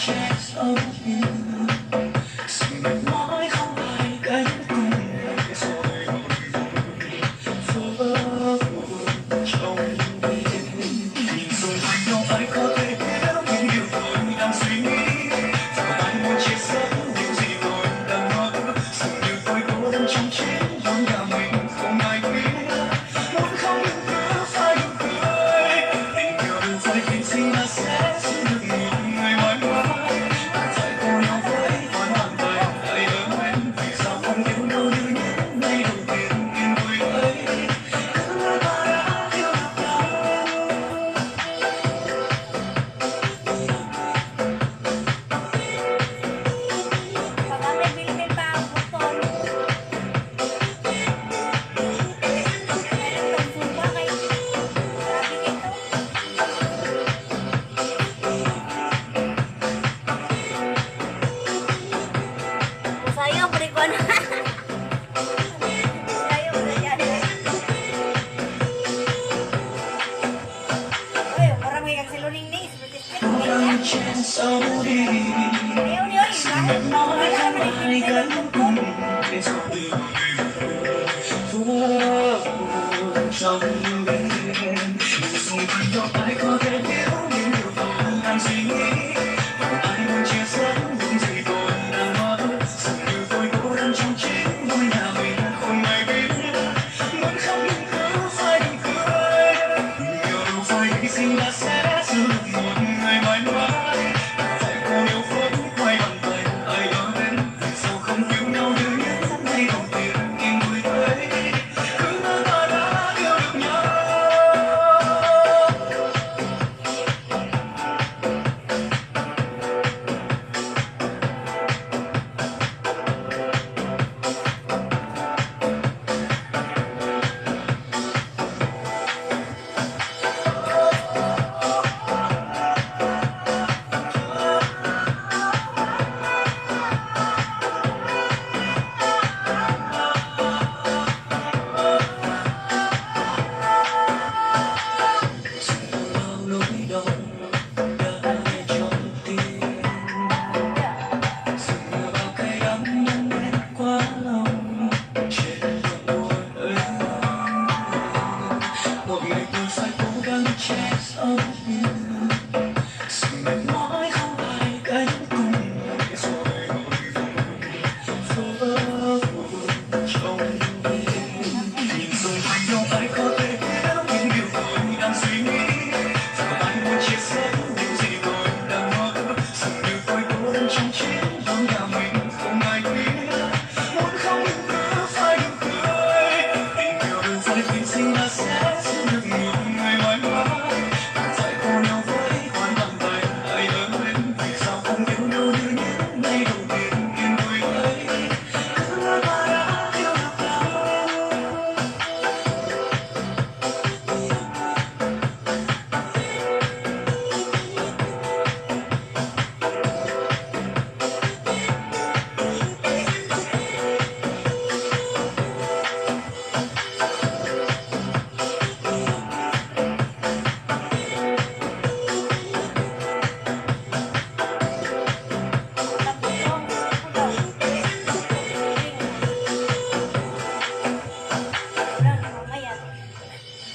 che giấu đi sự mệt mỏi không ai gánh cùng rồi phố trong đêm nhìn xung quanh đâu ai có thể hiểu những điều tôi đang suy nghĩ và ai muốn chia sẻ những gì tôi đang mơ dường như tôi cô đơn trong chính lòng nhà mình không ai biết muốn khóc nhưng cứ phải cười tình yêu đừng phải vì gì mà sẽ giữ được một người mãi mãi ta phải cùng nhau với con bàn tay ai ơn em vì sao không yêu nhau như những ngày đầu tiên yên vui ấy cứ ngỡ ta đã yêu được nhau. Baka may bilhin pa ako button. Meron pang zumba kay grabe ito. Sayo, beri ko na. Sayo, beri yan. Uy, parang may kagsiluning ni. Cố gắng che giấu đi Ayaw niyo, sự iba. mệt mỏi Wala không naman ai yung gánh cùng để rồi phố trong đêm nhìn xung quanh đâu ai có thể hiểu những điều tôi đang suy nghĩ và ai muốn chia sẻ những gì tôi đang mơ dường như tôi cô đơn trong chính ngôi nhà mình không ai biết muốn khóc nhưng cứ phải cười yêu đâu phải hy sinh đã sẽ giữ được một người mãi mãi phải cùng yêu với quay bàn tay ai đó đến vì sao không yêu nhau như những ngày đầu tiên yên vui ấy cứ ngỡ ta đã yêu được nhau. Bao nỗi đau đã trong tim dừng bao cay đắng nhân em quá lâu trên đường đôi ấy một ngày tôi phải cố gắng che giấu đi sự mệt mỏi không ai gánh cùng rồi phố trong đêm nhìn xung quanh đâu ai có thể hiểu những điều tôi đang suy nghĩ và ai muốn chia sẻ những gì tôi đang mơ dường như tôi cô đơn trong chính lòng nhà mình không ai biết muốn khóc nhưng cứ phải cười tình yêu đừng phải vì gì mà sẽ giữ được một người mãi mãi ta phải cùng nhau với con bàn tay ai ơn em vì sao không yêu nhau như những ngày đầu tiên yên vui ấy cứ ngỡ ta đã yêu được nhau.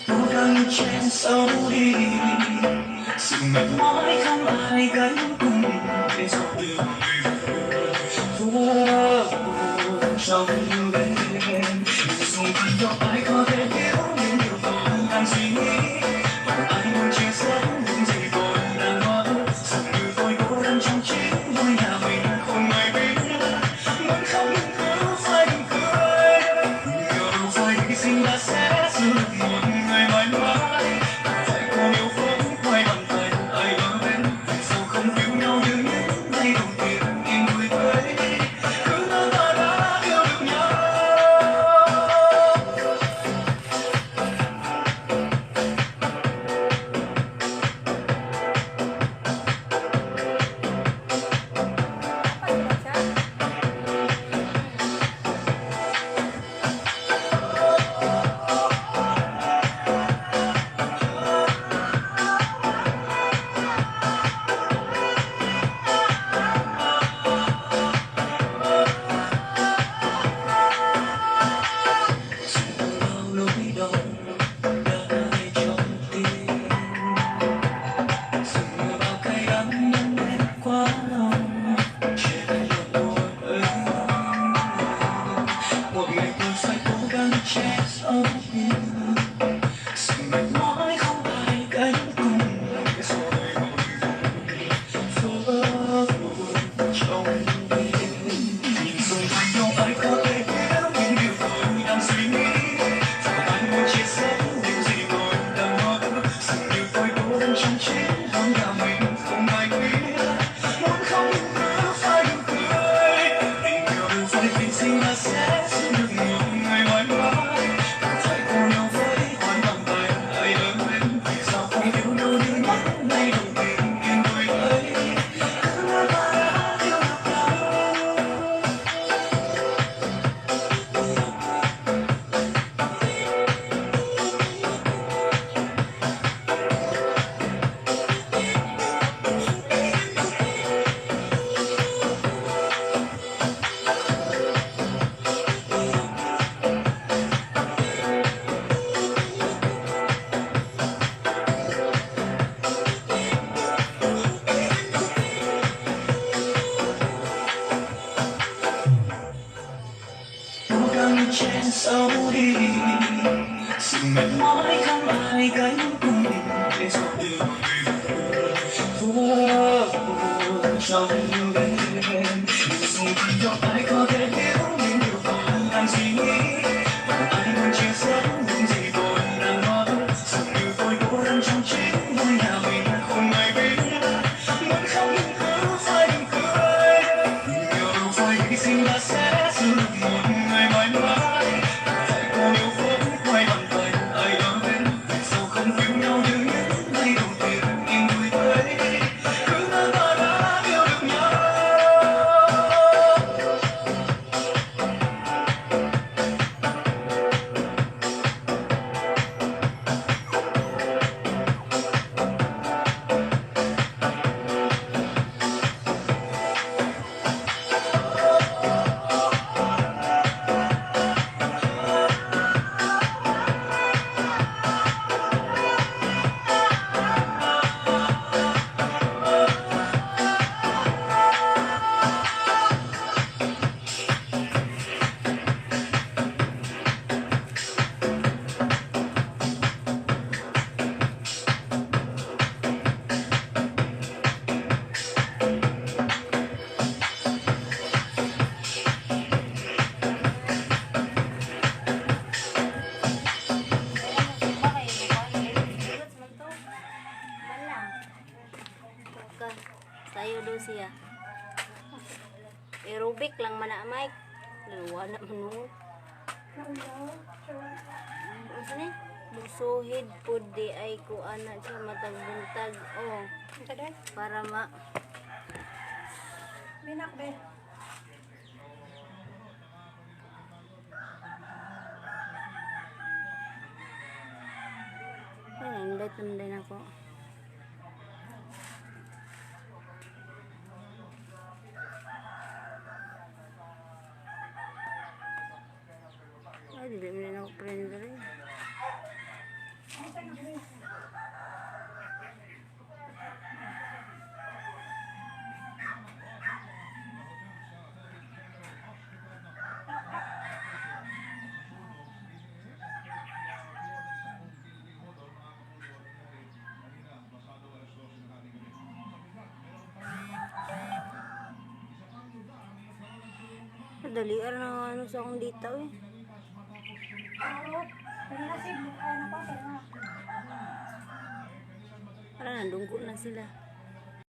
Cố gắng che giấu đi sự mệt mỏi không ai gánh cùng để rồi phố trong đêm nhìn xung quanh đâu ai có thể hiểu những điều tôi đang suy nghĩ và ai muốn chia sẻ những gì tôi đang mơ dường như tôi cô đơn trong chính ngôi nhà mình không ai biết muốn khóc nhưng cứ phải cười yêu đâu phải hy sinh đã sẽ giữ được một người mãi mãi phải cùng yêu với quay bàn tay ai ở bên vì sao không yêu nhau như những ngày đầu tiên yên vui ấy cứ ngỡ ta đã yêu được nhau. Sumi't mo'y kamay kayong kumilis. Trong yêu đến em dù gì thì đâu ai có thể hiểu những điều con đang suy nghĩ và ai muốn chia sẻ những gì tôi đang nói dường như tôi cô đơn trong chính ngôi nhà mình không ai biết muốn khóc nhưng cứ phải đừng cười nhiều đâu phải hy sinh ta sẽ giữ được một ngày mãi mãi phải có yêu vẫn quay bàn tay ai đâu đến vì sao không yêu nhau như những ngày đầu tiên nhìn vui thấy cứ ngỡ ta đã yêu được nhau. Sayo do siya. Aerobic lang man na Mike. Dalawa na manunod. Asa ni? Busuhid pud di ay ko ana siya matag buntag. Oh. Para ma Binak be. ay nanday ako. Ay, dili mo na ako friend rin. Dali na ano sa akong dito eh. Para nandungko na sila.